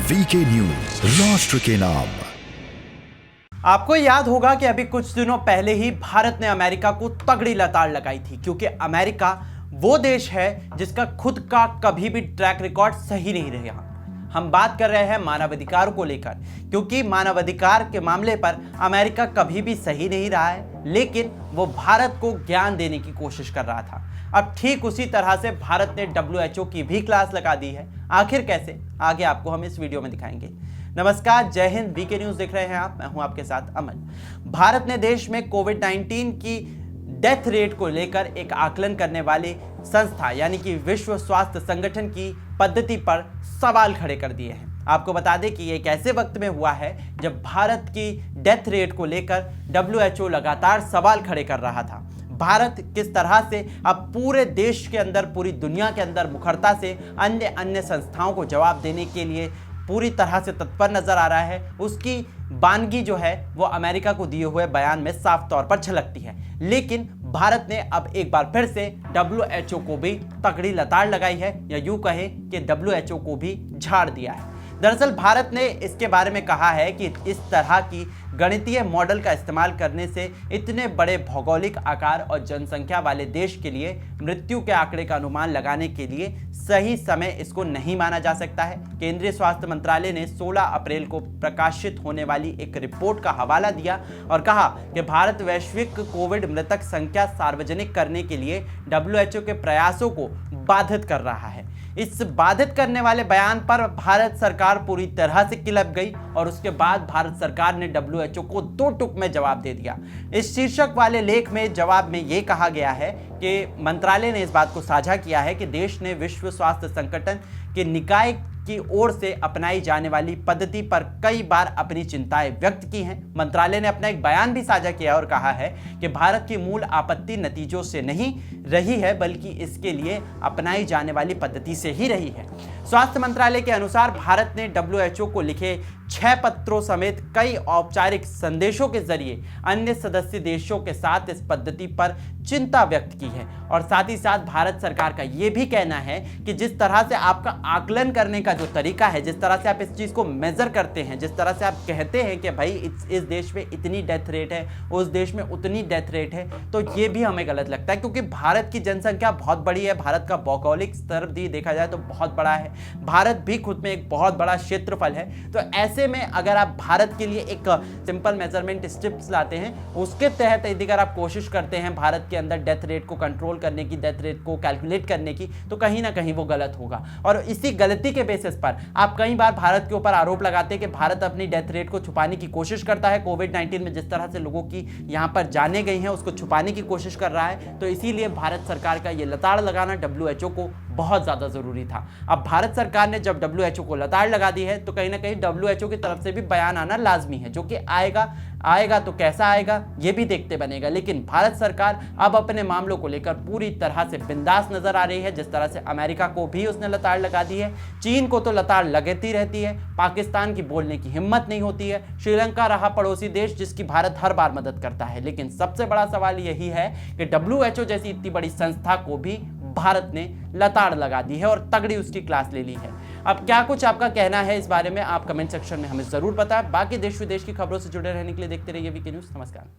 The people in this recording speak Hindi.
वीके न्यूज, राष्ट्र के नाम। आपको याद होगा कि अभी कुछ दिनों पहले ही भारत ने अमेरिका को तगड़ी लताड़ लगाई थी, क्योंकि अमेरिका वो देश है जिसका खुद का कभी भी ट्रैक रिकॉर्ड सही नहीं रहा। हम बात कर रहे हैं मानवाधिकार को लेकर, क्योंकि मानवाधिकार के मामले पर अमेरिका कभी भी सही नहीं रहा है, लेकिन वो भारत को ज्ञान देने की कोशिश कर रहा था। अब ठीक उसी तरह से भारत ने WHO की भी क्लास लगा दी है। आखिर कैसे, आगे आपको हम इस वीडियो में दिखाएंगे। नमस्कार, जय हिंद, वीके न्यूज देख रहे हैं आप, मैं हूं आपके साथ अमन। भारत ने देश में कोविड-19 की डेथ रेट को लेकर एक आकलन करने वाली संस्था यानी कि विश्व स्वास्थ्य संगठन की पद्धति पर सवाल खड़े कर दिए हैं। आपको बता दें कि एक ऐसे वक्त में हुआ है जब भारत की डेथ रेट को लेकर WHO लगातार सवाल खड़े कर रहा था। भारत किस तरह से अब पूरे देश के अंदर, पूरी दुनिया के अंदर मुखरता से अन्य संस्थाओं को जवाब देने के लिए पूरी तरह से तत्पर नजर आ रहा है, उसकी बानगी जो है वो अमेरिका को दिए हुए बयान में साफ तौर पर झलकती है। लेकिन भारत ने अब एक बार फिर से WHO को भी तगड़ी लताड़ लगाई है, या यूं कहें कि WHO को भी झाड़ दिया है। दरअसल भारत ने इसके बारे में कहा है कि इस तरह की गणितीय मॉडल का इस्तेमाल करने से इतने बड़े भौगोलिक आकार और जनसंख्या वाले देश के लिए मृत्यु के आंकड़े का अनुमान लगाने के लिए सही समय इसको नहीं माना जा सकता है। केंद्रीय स्वास्थ्य मंत्रालय ने 16 अप्रैल को प्रकाशित होने वाली एक रिपोर्ट का हवाला दिया और कहा कि भारत वैश्विक कोविड मृतक संख्या सार्वजनिक करने के लिए WHO के प्रयासों को बाधित कर रहा है। इस बाधित करने वाले बयान पर भारत सरकार पूरी तरह से किलप गई और उसके बाद भारत सरकार ने WHO को 2 टूक में जवाब दे दिया। इस शीर्षक वाले लेख में जवाब में यह कहा गया है कि मंत्रालय ने इस बात को साझा किया है कि देश ने विश्व स्वास्थ्य संगठन के निकाय की ओर से अपनाई जाने वाली पद्धति पर कई बार अपनी चिंताएं व्यक्त की हैं। मंत्रालय ने अपना एक बयान भी साझा किया और कहा है कि भारत की मूल आपत्ति नतीजों से नहीं रही है, बल्कि इसके लिए अपनाई जाने वाली पद्धति से ही रही है। स्वास्थ्य मंत्रालय के अनुसार भारत ने WHO को लिखे 6 पत्रों समेत कई औपचारिक संदेशों के जरिए अन्य सदस्य देशों के साथ इस पद्धति पर चिंता व्यक्त की है। और साथ ही साथ भारत सरकार का यह भी कहना है कि जिस तरह से आपका आकलन करने का जो तरीका है, जिस तरह से आप इस चीज को मेजर करते हैं, जिस तरह से आप कहते हैं कि भाई इस देश में इतनी डेथ रेट है, उस देश में उतनी डेथ रेट है, तो ये भी हमें गलत लगता है, क्योंकि भारत की जनसंख्या बहुत बड़ी है। भारत का भौगोलिक स्तर भी देखा जाए तो बहुत बड़ा है। भारत भी खुद में एक बहुत बड़ा क्षेत्रफल है। तो ऐसे में अगर आप भारत के लिए एक सिंपल मेजरमेंट स्टेप्स लाते हैं, उसके तहत यदि अगर आप कोशिश करते हैं भारत के अंदर डेथ रेट को कंट्रोल करने की, डेथ रेट को कैलकुलेट करने की, तो कहीं ना कहीं वो गलत होगा। और इसी गलती के बेसिस पर आप कई बार भारत के ऊपर आरोप लगाते हैं कि भारत अपनी डेथ रेट को छुपाने की कोशिश करता है। कोविड-19 में जिस तरह से लोगों की यहां पर जाने गई हैं, उसको छुपाने की कोशिश कर रहा है। तो इसीलिए भारत सरकार का ये लताड़ लगाना WHO को बहुत ज्यादा जरूरी था। अब भारत सरकार ने जब WHO को लताड़ लगा दी है, तो कहीं ना कहीं WHO की तरफ से भी बयान आना लाजमी है, जो कि आएगा तो कैसा आएगा ये भी देखते बनेगा। लेकिन भारत सरकार अब अपने मामलों को लेकर पूरी तरह से बिंदास नजर आ रही है। जिस तरह से अमेरिका को भी उसने लताड़ लगा दी है, चीन को तो लताड़ लगती रहती है, पाकिस्तान की बोलने की हिम्मत नहीं होती है, श्रीलंका रहा पड़ोसी देश जिसकी भारत हर बार मदद करता है। लेकिन सबसे बड़ा सवाल यही है कि WHO जैसी इतनी बड़ी संस्था को भी भारत ने लताड़ लगा दी है और तगड़ी उसकी क्लास ले ली है। अब क्या कुछ आपका कहना है इस बारे में, आप कमेंट सेक्शन में हमें जरूर बताएं। बाकी देश विदेश की खबरों से जुड़े रहने के लिए देखते रहिए वीके न्यूज। नमस्कार।